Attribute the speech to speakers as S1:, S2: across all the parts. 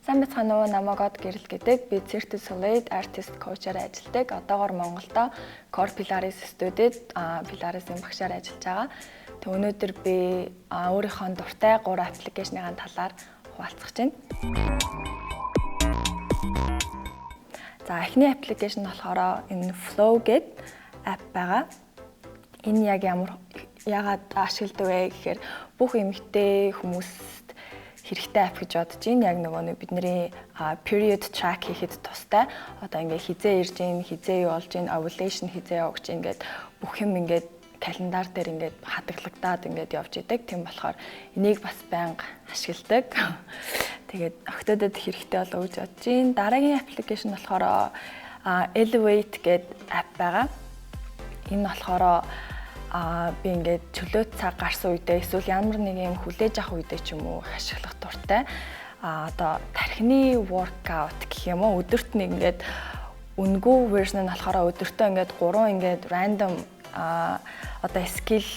S1: Сайн бацхан уу, намайг Од Гэрэл гэдэг. Би Cirque du Soleil artist coach-аар ажилладаг. Одоогоор Монголдо Core Pilates студид Pilates-ийн багшаар ажиллаж байгаа. Тэг өнөөдөр би өөрийнхөө дуртай 3 аппликейшнийг талаар хуваалцах чинь. За эхний аппликейшн болохоор энэ Flow гэдэг app байгаа. Энэ яг яагаад ашигладаг вэ гэхээр бүх эмэгтэй хүмүүст хэрэгтэй app гэж бодож байна. Яг нөгөө бидний period track хийхэд тустай. Одоо ингээ хизээ ирж гин, хизээ юу болж гин, ovulation хизээ явж гин гэд бүх юм ингээд календар дээр ингээд хадгалагдаад ингээд явж идэг. Тийм болохоор энийг бас байнга ашигладаг. Тэгээд октодод хэрэгтэй болов гэж бодож байна. Дараагийн аппликейшн болохоор Elevate гэдэг app байгаа. Энэ болохоор би ингээд чөлөөт цаг гарсан үедээ эсвэл ямар нэг юм хүлээж авах үедээ ч юм уу ашиглах дуртай. Одоо тархины workout гэх юм уу, өдөрт нэг ингээд үнэгүй вершн нь болохоор өдөртөө ингээд 3 ингээд random одоо skill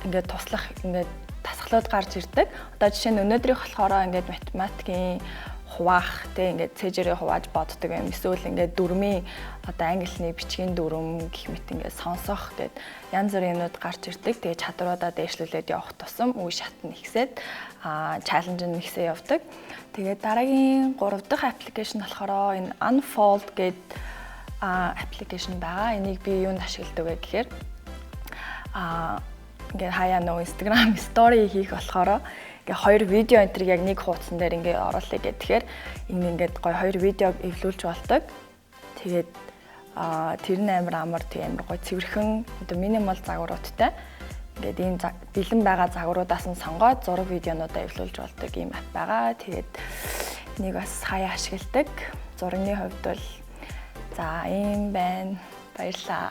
S1: ингээд туслах ингээд тасгалууд гарч ирдэг. Одоо жишээ нь өнөөдрийнх болохоор ингээд математикийн хуваах те ингээд цэжэрээ хувааж боддог юм. Эсвэл ингээд дүрмийн одоо англи бичгийн дүрм гэх мэт ингээд сонсох гэд янз бүрийн юмнууд гарч ирдэг. Тэгээ чадваруудаа дээшлүүлээд явах тусам үе шат нь ихсээд чаленж нь ихсээ явдаг. Тэгээ дараагийн 3 дахь аппликейшн болохоор энэ Unfold гэдэг аппликейшн байгаа. Энийг би юунд ашигладаг вэ гэхээр ингээд хаяа нөө Instagram story хийх болохоор ингээ 2 видео энтриг яг нэг хуудсан дээр ингээ оруулъя гэх. Тэгэхээр ингээд гоё 2 видеог эвлүүлж болдог. Тэгээд тэр нь амар тийм амар гоё цэвэрхэн одоо минимал загваруудтай. Ингээд ийм бэлэн байгаа загваруудаас нь сонгоод зураг видеонуудаа эвлүүлж болдог ийм app байгаа. Тэгээд энийг бас хаяа ашигладаг. Зургийн хувьд бол за ийм байна. Баярлалаа.